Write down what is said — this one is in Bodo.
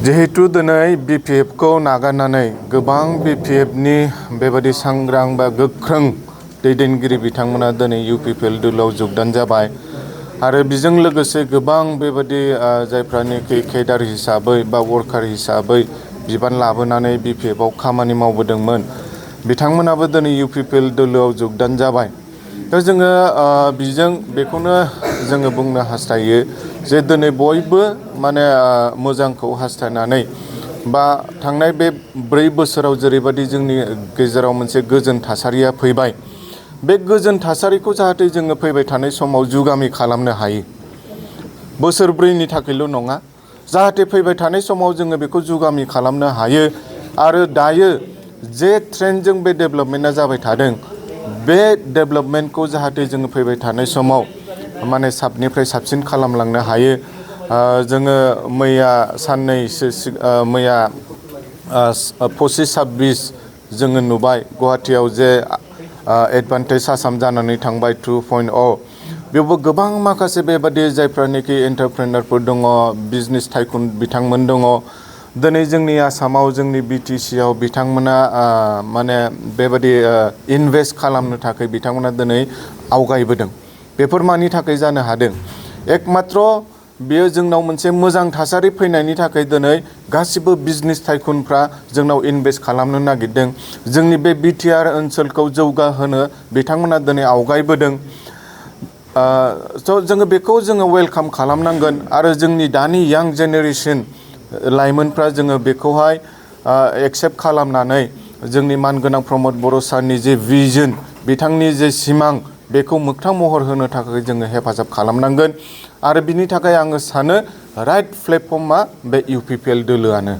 जिहेतु दिनै BPF खौ नागारनानै गोबां BPF नि बेबादि सांग्रां बा गोख्रों दैदेनगिरि बिथांमोना दिनै UPPL दोलोआव जोगदान जाबाय आरो बेजों लोगोसे गोबां बेबादि जायफ्रानिखि केडार हिसाबै बा वर्कार हिसाबै बिबान लाबोनानै BPF आव खामानि मावबोदोंमोन बिथांमोनाबो दिनै UPPL दोलोआव जोगदान जाबाय। दा जोङो बिजों बेखौनो जोङो बुंनो हास्थायो जे दिनै बयबो माने मोजांखौ हास्थायनानै बा थांनाय बे 4 बोसोराव जेरैबादि जोंनि गेजेराव मोनसे गोजोन थासारिया फैबाय बे गोजोन थासारिखौ जाहाथे जोङो फैबाय थानाय समाव जुगामि खालामनो हायो। बोसोरब्रैनि थाखायल' नङा जाहाथे फैबाय थानाय समाव जोङो बेखौ जुगामि खालामनो हायो आरो दायो जे ट्रेन्डजों बे डेभेलपमेन्टआ जाबाय थादों बे डेभेलपमेन्टखौ जाहाथे जोङो फैबाय थानाय समाव माने साबनिफ्राय साबसिन खालामलांनो हायो। जोङो मैया साननैसो मैया 25-26 जोङो नुबाय गुवाहाटीआव जे एडभान्टेज आसाम जानानै थांबाय 2.0 बेवबो गोबां माखासे बेबादि जायफ्रानिखि एन्टारप्रेनारफोर दङ बिजनेस टाइकुन बिथांमोन दङ दिनै जोंनि आसामाव जोंनि BTC आव बिथांमोना माने बेबादि इनभेस्ट खालामनो थाखाय बिथांमोना दिनै आवगायबोदों। बेफोर मानि थाखाय जानो हादों एकमात्र बेयो जोंनाव मोनसे मोजां थासारि फैनायनि थाखाय दिनै गासिबो बिजनेस टाइकुनफ्रा जोंनाव इनभेस्ट खालामनो नागिरदों। जोंनि बे BTR ओनसोलखौ जौगाहोनो बिथांमोना दिनै आवगायबोदों। जोङो बेखौ जोङो वेलकाम खालामनांगोन आरो जोंनि दानि यां जेनेरेसन लाइमोनफ्रा जोङो बेखौहाय एक्सेप्ट खालामनानै जोंनि मानगोनां प्रमद बर' सारनि जे भिजन बिथांनि जे सिमां बेखौ मोगथां महर होनो थाखाय जोङो हेफाजाब खालामनांगोन आरो बिनि थाखाय आङो सानो राइट प्लेटफर्मआ बे UPPL दोलोआनो।